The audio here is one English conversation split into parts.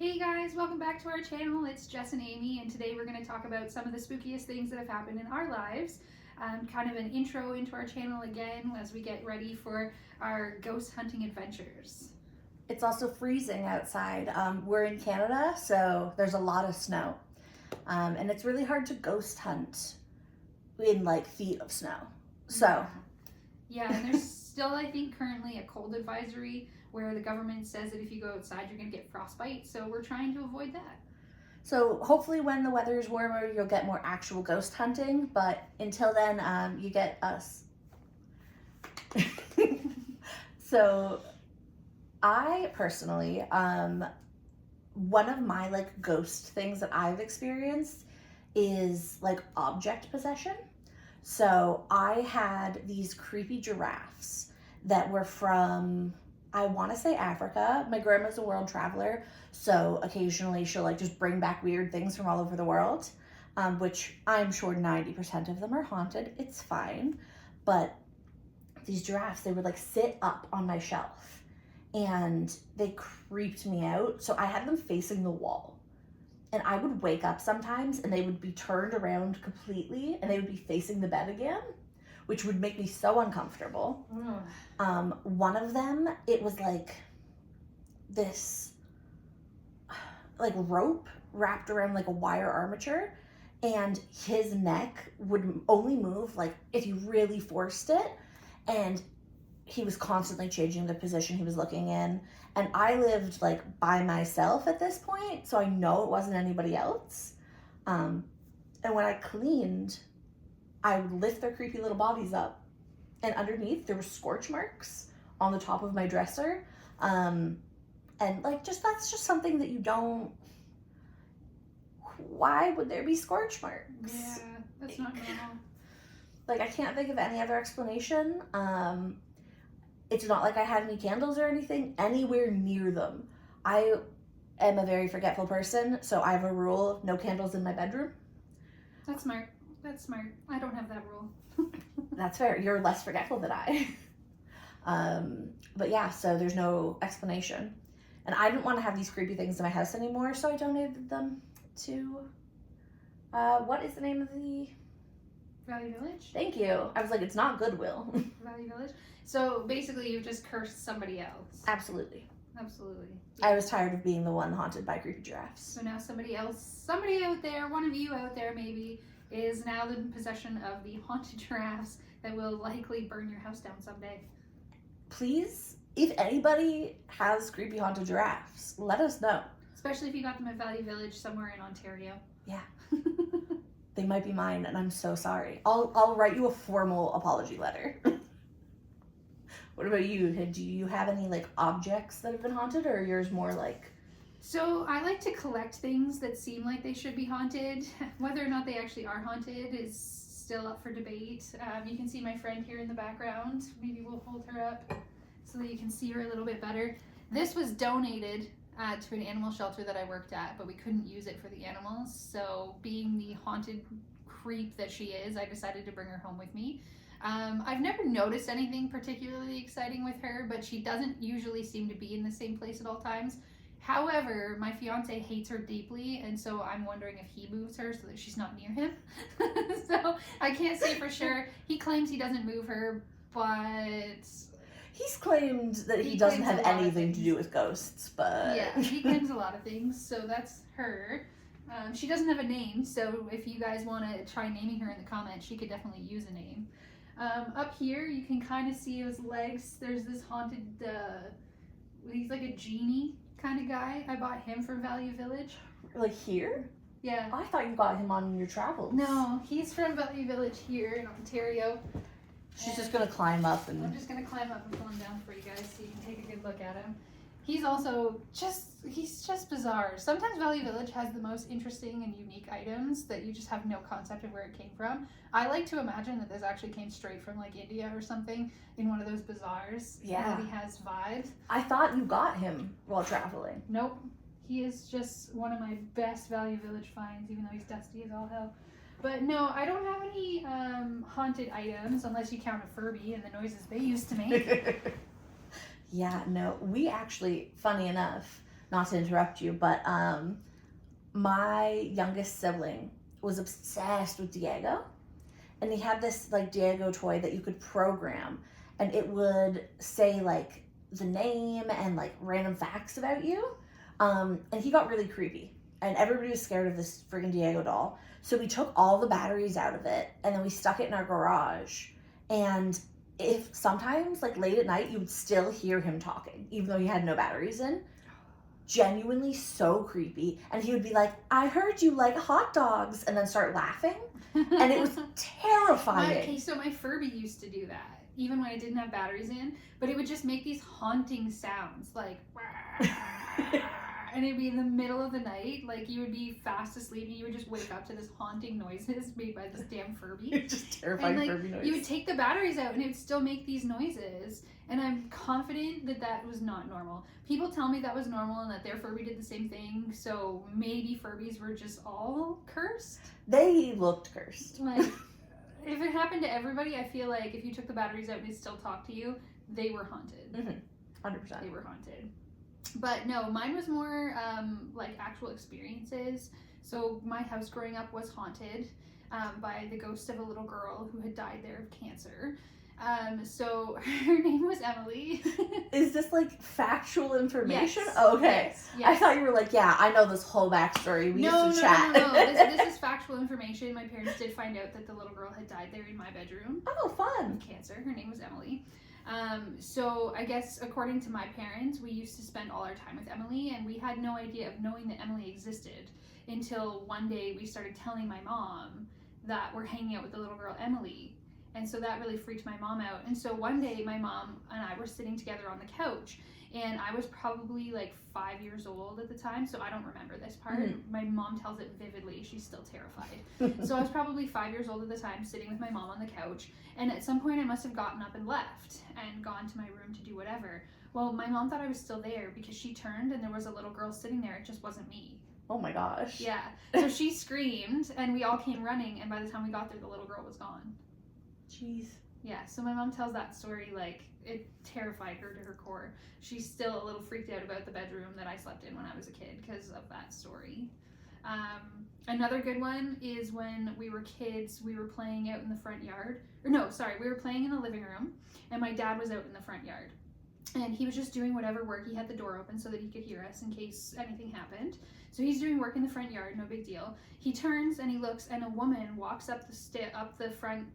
Hey guys, welcome back to our channel. It's Jess and Amy, and today we're going to talk about some of the spookiest things that have happened in our lives. Kind of an intro into our channel again as we get ready for our ghost hunting adventures. It's also freezing outside. We're in Canada, so there's a lot of snow. And it's really hard to ghost hunt in like feet of snow. So, Yeah, and there's still, I think, currently a cold advisory where the government says that if you go outside, you're going to get frostbite. So we're trying to avoid that. so hopefully when the weather is warmer, you'll get more actual ghost hunting. But until then, you get us. So, I personally, one of my like ghost things that I've experienced is like object possession. So I had these creepy giraffes that were from, I want to say Africa. My grandma's a world traveler, so occasionally she'll like just bring back weird things from all over the world, which I'm sure 90% of them are haunted. It's fine. But these giraffes, they would like sit up on my shelf and they creeped me out. So I had them facing the wall. And I would wake up sometimes and they would be turned around completely and they would be facing the bed again, which would make me so uncomfortable. One of them, it was like this like rope wrapped around like a wire armature, and his neck would only move like if you really forced it, and he was constantly changing the position he was looking in. And I lived like by myself at this point, so I know it wasn't anybody else. And when I cleaned, I would lift their creepy little bodies up, and underneath there were scorch marks on the top of my dresser. And like that's just something that you don't. Why would there be scorch marks? Yeah, that's not normal. Like, I can't think of any other explanation. It's not like I had any candles or anything anywhere near them. I am a very forgetful person, so I have a rule of no candles in my bedroom. That's smart. That's smart. I don't have that rule. That's fair. You're less forgetful than I. But yeah, so there's no explanation. And I didn't want to have these creepy things in my house anymore, so I donated them to, what is the name of the... Valley Village? Thank you. I was like, it's not Goodwill. Valley Village? So basically you just cursed somebody else. Absolutely. Absolutely. I was tired of being the one haunted by creepy giraffes. So now somebody out there, one of you out there maybe, is now in possession of the haunted giraffes that will likely burn your house down someday. Please, if anybody has creepy haunted giraffes, let us know. Especially if you got them at Valley Village somewhere in Ontario. Yeah. They might be mine, and I'm so sorry. I'll write you a formal apology letter. What about you? Do you have any like objects that have been haunted, or yours more like? So I like to collect things that seem like they should be haunted. Whether or not they actually are haunted is still up for debate. You can see my friend here in the background. Maybe we'll hold her up so that you can see her a little bit better. This was donated to an animal shelter that I worked at, but we couldn't use it for the animals. So being the haunted creep that she is, I decided to bring her home with me. I've never noticed anything particularly exciting with her, but she doesn't usually seem to be in the same place at all times. However, my fiance hates her deeply, and so I'm wondering if he moves her so that she's not near him. So I can't say for sure. He claims he doesn't move her, but... He's claimed that he doesn't have anything to do with ghosts, but... Yeah, he claims a lot of things, so that's her. She doesn't have a name, so if you guys want to try naming her in the comments, she could definitely use a name. Up here, you can kind of see his legs. There's this haunted, he's like a genie kind of guy. I bought him from Valley Village. Like here? Yeah. I thought you got him on your travels. No, he's from Valley Village here in Ontario. She's just gonna climb up and... I'm just gonna climb up and pull him down for you guys so you can take a good look at him. He's also he's just bizarre. Sometimes Valley Village has the most interesting and unique items that you just have no concept of where it came from. I like to imagine that this actually came straight from like India or something in one of those bazaars. Yeah. That he has vibes. I thought you got him while traveling. Nope. He is just one of my best Valley Village finds, even though he's dusty as all hell. But no, I don't have any haunted items unless you count a Furby and the noises they used to make. Yeah, no, we actually, funny enough, not to interrupt you, but my youngest sibling was obsessed with Diego, and he had this like Diego toy that you could program, and it would say like the name and like random facts about you. And he got really creepy, and everybody was scared of this freaking Diego doll. So we took all the batteries out of it, and then we stuck it in our garage. And if sometimes, like late at night, you would still hear him talking, even though he had no batteries in. Genuinely so creepy. And he would be like, I heard you like hot dogs, and then start laughing. And it was terrifying. Okay, so my Furby used to do that, even when I didn't have batteries in, but it would just make these haunting sounds, like, and it'd be in the middle of the night, like you would be fast asleep and you would just wake up to this haunting noises made by this damn Furby. It's just terrifying, and, like, Furby noise. You would take the batteries out and it would still make these noises, and I'm confident that that was not normal. People tell me that was normal and that their Furby did the same thing, so maybe Furbies were just all cursed? They looked cursed. Like, if it happened to everybody, I feel like if you took the batteries out and they still talked to you, they were haunted. 100%. They were haunted. But no, mine was more like actual experiences. So my house growing up was haunted by the ghost of a little girl who had died there of cancer. So her name was Emily. Is this like factual information? Yes. Oh, okay. Yes. I thought you were like, yeah, I know this whole backstory. We used to chat. No. This is factual information. My parents did find out that the little girl had died there in my bedroom. Oh, fun. Of cancer. Her name was Emily. So I guess according to my parents, we used to spend all our time with Emily, and we had no idea of knowing that Emily existed until one day we started telling my mom that we're hanging out with the little girl Emily. And so that really freaked my mom out. And so one day my mom and I were sitting together on the couch, and I was probably like 5 years old at the time, so I don't remember this part. My mom tells it vividly. She's still terrified. So I was probably 5 years old at the time, sitting with my mom on the couch, and at some point I must have gotten up and left and gone to my room to do whatever. Well, my mom thought I was still there because she turned and there was a little girl sitting there. It just wasn't me. Oh my gosh. Yeah. So she screamed and we all came running, and by the time we got there, the little girl was gone. Jeez. Yeah, so my mom tells that story like it terrified her to her core. She's still a little freaked out about the bedroom that I slept in when I was a kid because of that story. Another good one is when we were kids, we were playing out in the front yard. We were playing in the living room, and my dad was out in the front yard. And he was just doing whatever work. He had the door open so that he could hear us in case anything happened. So he's doing work in the front yard, no big deal. He turns and he looks, and a woman walks up the front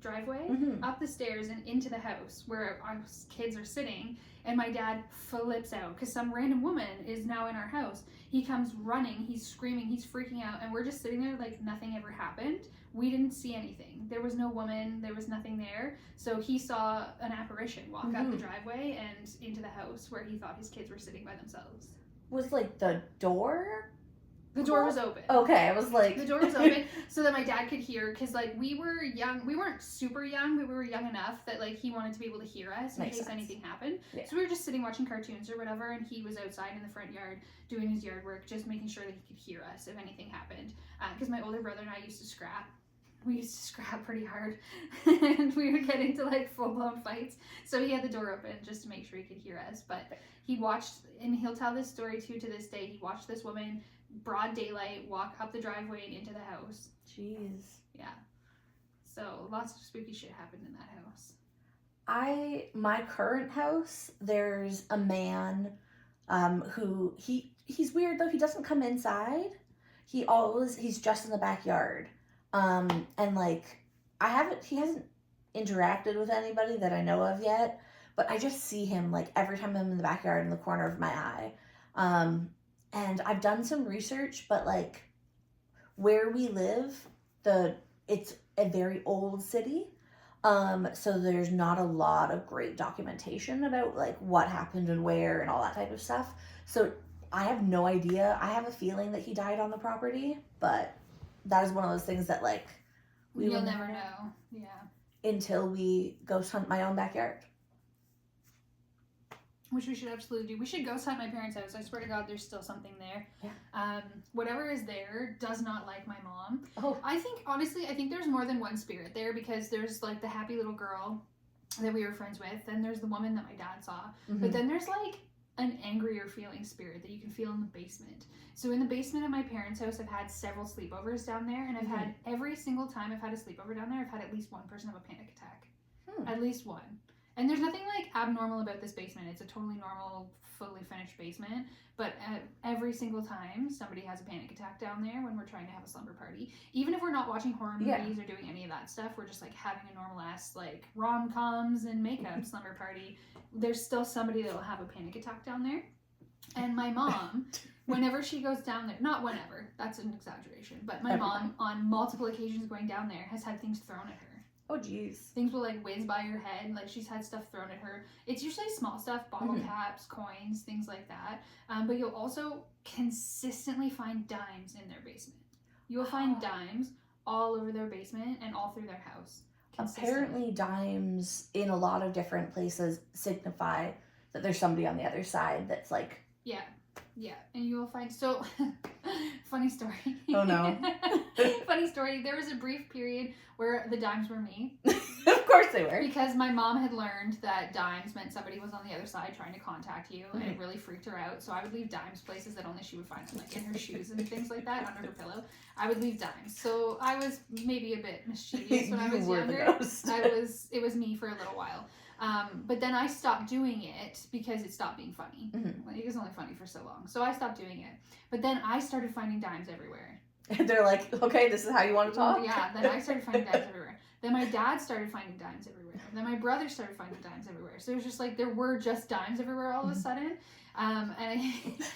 driveway, up the stairs and into the house where our kids are sitting, and my dad flips out because some random woman is now in our house. He comes running, he's screaming, he's freaking out, and we're just sitting there like nothing ever happened. We didn't see anything. There was no woman, there was nothing there. So he saw an apparition walk up the driveway and into the house where he thought his kids were sitting by themselves. Was like the door? The door was open. Okay, I was like... The door was open so that my dad could hear, because, like, we were young. We weren't super young, but we were young enough that, like, he wanted to be able to hear us in case anything happened. Yeah. So we were just sitting watching cartoons or whatever, and he was outside in the front yard doing his yard work, just making sure that he could hear us if anything happened. Because my older brother and I used to scrap. We used to scrap pretty hard, and we would get into, like, full-blown fights. So he had the door open just to make sure he could hear us. But he watched, and he'll tell this story, too, to this day. He watched this woman, broad daylight, walk up the driveway and into the house. Jeez. Yeah. So lots of spooky shit happened in that house. My current house, there's a man who he's weird though. He doesn't come inside. He's just in the backyard. And like he hasn't interacted with anybody that I know of yet, but I just see him like every time I'm in the backyard in the corner of my eye. And I've done some research, but like where we live, it's a very old city. So there's not a lot of great documentation about like what happened and where and all that type of stuff. So I have no idea. I have a feeling that he died on the property, but that is one of those things that like you'll never know. Yeah. Until we ghost hunt my own backyard. Which we should absolutely do. We should ghost hunt my parents' house. I swear to God, there's still something there. Yeah. Whatever is there does not like my mom. Oh. I think there's more than one spirit there, because there's like the happy little girl that we were friends with, then there's the woman that my dad saw, but then there's like an angrier feeling spirit that you can feel in the basement. So in the basement of my parents' house, I've had several sleepovers down there, and I've had every single time I've had a sleepover down there, I've had at least one person have a panic attack. At least one. And there's nothing like abnormal about this basement. It's a totally normal, fully finished basement. But every single time somebody has a panic attack down there when we're trying to have a slumber party, even if we're not watching horror movies or doing any of that stuff, we're just like having a normal ass like rom-coms and makeup slumber party, there's still somebody that will have a panic attack down there. And my mom, whenever she goes down there, not whenever, that's an exaggeration, but my mom on multiple occasions going down there has had things thrown at her. Oh, jeez. Things will like whiz by her head. Like she's had stuff thrown at her. It's usually small stuff, bottle caps, coins, things like that. But you'll also consistently find dimes in their basement. You will find dimes all over their basement and all through their house. Apparently, dimes in a lot of different places signify that there's somebody on the other side that's like... Yeah, and you will find, so, funny story. Oh no. Funny story, there was a brief period where the dimes were me. Of course they were. Because my mom had learned that dimes meant somebody was on the other side trying to contact you, and it really freaked her out. So I would leave dimes places that only she would find them, like in her shoes and things like that, under her pillow. I would leave dimes. So I was maybe a bit mischievous when I was younger. It was me for a little while. But then I stopped doing it because it stopped being funny. Like, it was only funny for so long. So I stopped doing it. But then I started finding dimes everywhere. And they're like, okay, this is how you want to talk? Yeah, then I started finding dimes everywhere. Then my dad started finding dimes everywhere. Then my brother started finding dimes everywhere. So it was just like there were just dimes everywhere all of a sudden.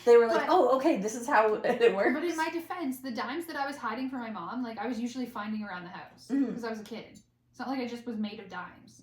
They were like, oh, okay, this is how it works. But in my defense, the dimes that I was hiding from my mom, like I was usually finding around the house because I was a kid. It's not like I just was made of dimes.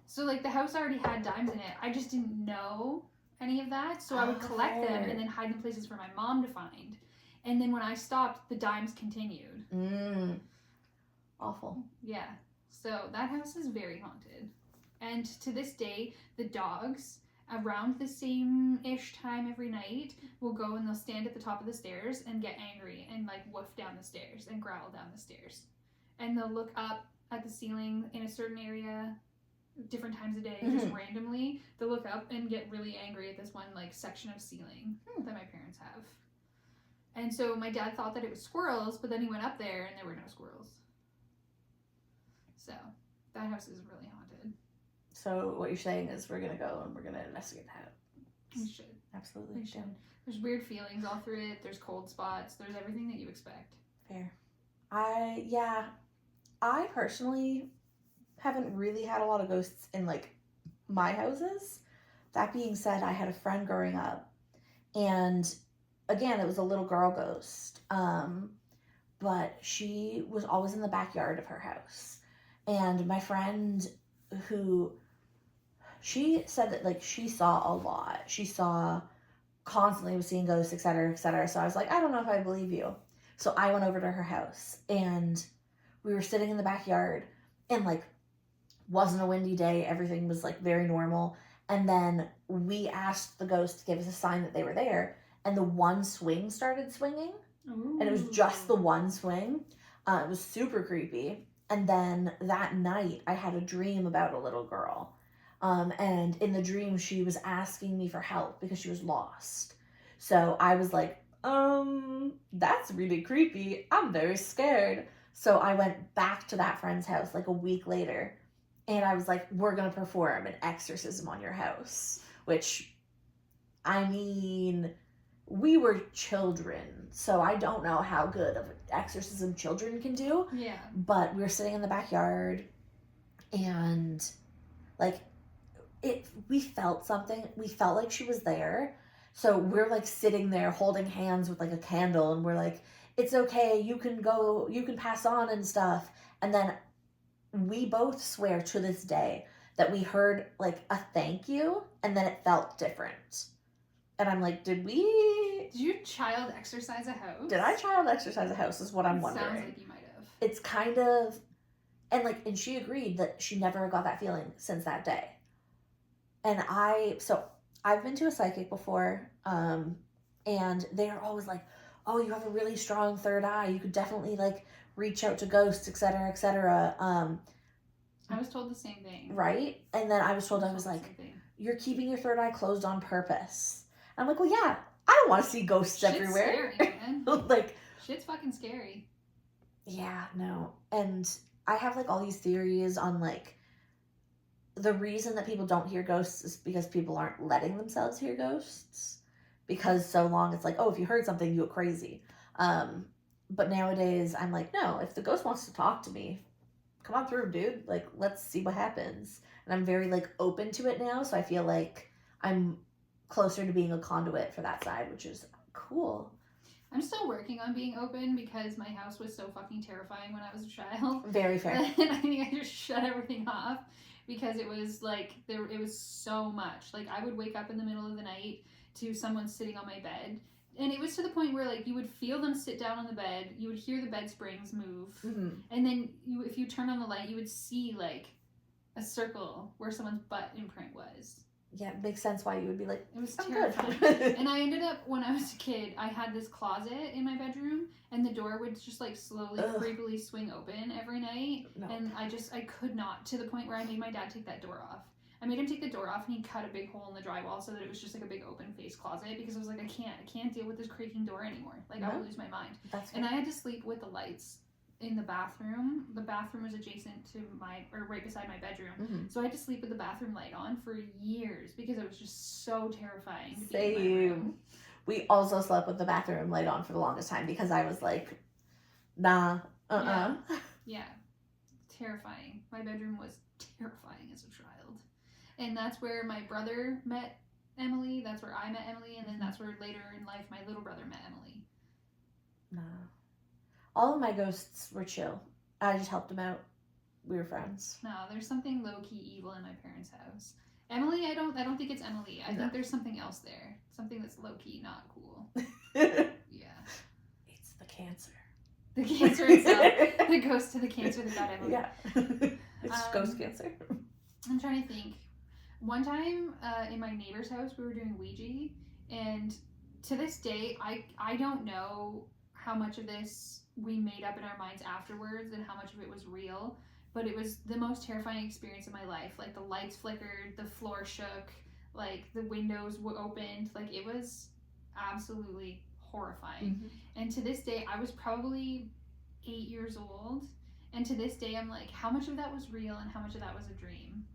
So, like, the house already had dimes in it. I just didn't know any of that. So I would collect them and then hide in places for my mom to find. And then when I stopped, the dimes continued. Awful. Yeah. So that house is very haunted. And to this day, the dogs, around the same-ish time every night, will go and they'll stand at the top of the stairs and get angry and, like, woof down the stairs and growl down the stairs. And they'll look up at the ceiling in a certain area different times a day, just randomly. They'll look up and get really angry at this one like section of ceiling that my parents have. And so my dad thought that it was squirrels, but then he went up there and there were no squirrels. So that house is really haunted. So what you're saying is we're gonna go and we're gonna investigate the house. We should. Absolutely. We should. There's weird feelings all through it. There's cold spots. There's everything that you expect. Fair. I personally haven't really had a lot of ghosts in, like, my houses. That being said, I had a friend growing up, and, again, it was a little girl ghost, but she was always in the backyard of her house, and my friend she said that, like, she saw a lot. She constantly was seeing ghosts, etc., etc., so I was like, I don't know if I believe you. So I went over to her house, and we were sitting in the backyard, and, like, wasn't a windy day. Everything was, like, very normal. And then we asked the ghost to give us a sign that they were there, and the one swing started swinging. Ooh. And it was just the one swing. It was super creepy. And then that night, I had a dream about a little girl. And in the dream, she was asking me for help because she was lost. So I was like, that's really creepy. I'm very scared. So I went back to that friend's house like a week later, and I was like, we're going to perform an exorcism on your house, which, I mean, we were children, so I don't know how good of an exorcism children can do. Yeah. But we were sitting in the backyard, and, like, we felt something. We felt like she was there. So we're, like, sitting there holding hands with, like, a candle, and we're like, it's okay, you can pass on and stuff. And then we both swear to this day that we heard, like, a thank you, and then it felt different. And I'm like, did you child exercise a house? Did I child exercise a house is what I'm wondering. Sounds like you might have. It's kind of, and she agreed that she never got that feeling since that day. And I've been to a psychic before, and they're always like, oh, you have a really strong third eye. You could definitely, like, reach out to ghosts, etc., etc. I was told the same thing. Right? And then I was told, I was like, you're keeping your third eye closed on purpose. And I'm like, well, yeah, I don't want to see ghosts Shit's everywhere. Scary, man. Like, shit's fucking scary. yeah, no. And I have like all these theories on like the reason that people don't hear ghosts is because people aren't letting themselves hear ghosts. Because so long it's like, oh, if you heard something, you go crazy. But nowadays I'm like, no, if the ghost wants to talk to me, come on through, dude. Like, let's see what happens. And I'm very like open to it now, so I feel like I'm closer to being a conduit for that side, which is cool. I'm still working on being open because my house was so fucking terrifying when I was a child. Very fair. And I think I just shut everything off because it was like it was so much. Like I would wake up in the middle of the night to someone sitting on my bed. And it was to the point where like you would feel them sit down on the bed, you would hear the bed springs move, and then if you turn on the light, you would see like a circle where someone's butt imprint was. Yeah, it makes sense why you would be like, it was I'm terrifying. good. And I ended up, when I was a kid, I had this closet in my bedroom, and the door would just like slowly, creepily swing open every night. No. And I could not, to the point where I made my dad take that door off. I made him take the door off, and he cut a big hole in the drywall so that it was just like a big open face closet, because I was like, I can't deal with this creaking door anymore. Like, I will lose my mind. And I had to sleep with the lights in the bathroom. The bathroom was adjacent to right beside my bedroom. So I had to sleep with the bathroom light on for years because it was just so terrifying to be in my room. We also slept with the bathroom light on for the longest time because I was like, nah, Yeah. Terrifying. My bedroom was terrifying as a child. And that's where my brother met Emily. That's where I met Emily. And then that's where later in life my little brother met Emily. Nah. All of my ghosts were chill. I just helped them out. We were friends. No, there's something low-key evil in my parents' house. Emily, I don't think it's Emily. I think there's something else there. Something that's low-key not cool. Yeah. It's the cancer. The cancer itself. The ghost to the cancer that got Emily. Yeah. It's ghost cancer. I'm trying to think. One time in my neighbor's house, we were doing Ouija, and to this day, I don't know how much of this we made up in our minds afterwards and how much of it was real, but it was the most terrifying experience of my life. Like, the lights flickered, the floor shook, like the windows were opened. Like, it was absolutely horrifying. And to this day, I was probably 8 years old, and to this day I'm like, how much of that was real and how much of that was a dream?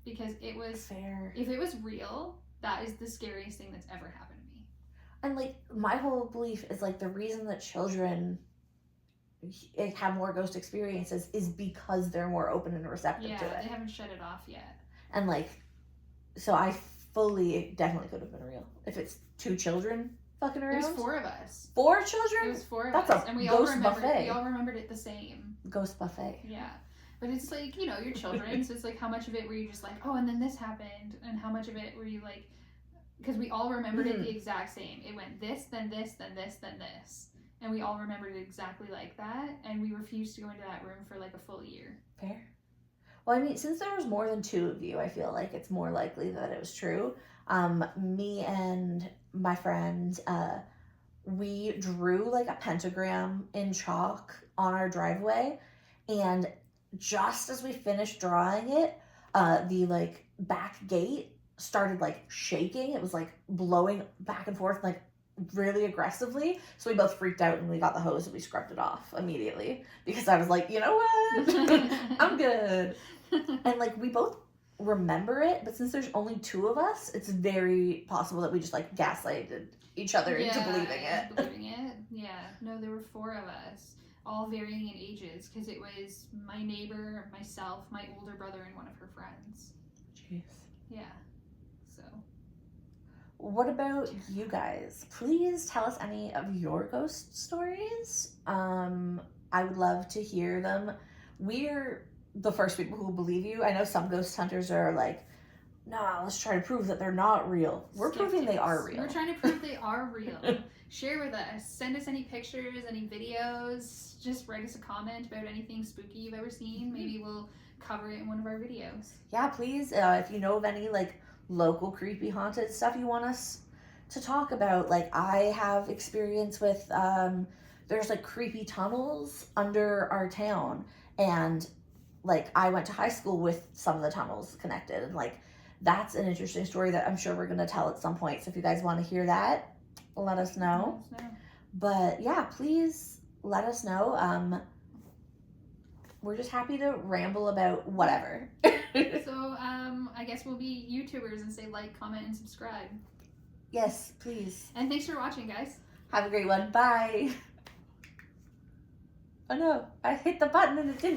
Because it was fair. If it was real, that is the scariest thing that's ever happened to me. And like, my whole belief is like, the reason that children have more ghost experiences is because they're more open and receptive to it. They haven't shut it off yet. And like, so I fully, definitely could have been real. If it's 2 children fucking around. It was 4 of us. 4 children? It was 4 of us. That's a and ghost buffet. We all remembered it the same. Ghost buffet. Yeah. But it's like, you know, your children, so it's like, how much of it were you just like, oh, and then this happened, and how much of it were you like, because we all remembered it the exact same. It went this, then this, then this, then this. And we all remembered it exactly like that, and we refused to go into that room for like a full year. Fair. Well, I mean, since there was more than 2 of you, I feel like it's more likely that it was true. Me and my friend, we drew like a pentagram in chalk on our driveway, and just as we finished drawing it, the like back gate started like shaking. It was like blowing back and forth like really aggressively. So we both freaked out and we got the hose and we scrubbed it off immediately because I was like, you know what? I'm good. And like, we both remember it, but since there's only 2 of us, it's very possible that we just like gaslighted each other into believing it. Yeah. No, there were 4 of us, all varying in ages, because it was my neighbor, myself, my older brother, and one of her friends. Jeez. Yeah. So. What about you guys? Please tell us any of your ghost stories. I would love to hear them. We're the first people who will believe you. I know some ghost hunters are like, nah, let's try to prove that they're not real. We're proving they are real. We're trying to prove they are real. Share with us. Send us any pictures, any videos. Just write us a comment about anything spooky you've ever seen. Maybe we'll cover it in one of our videos. Yeah, please. If you know of any like local creepy haunted stuff you want us to talk about. Like, I have experience with, there's like creepy tunnels under our town, and like, I went to high school with some of the tunnels connected, and like, that's an interesting story that I'm sure we're going to tell at some point. So if you guys want to hear that, let us know. But yeah, please let us know. We're just happy to ramble about whatever. So I guess we'll be YouTubers and say like, comment, and subscribe. Yes, please. And thanks for watching, guys. Have a great one. Bye. Oh no, I hit the button and it didn't.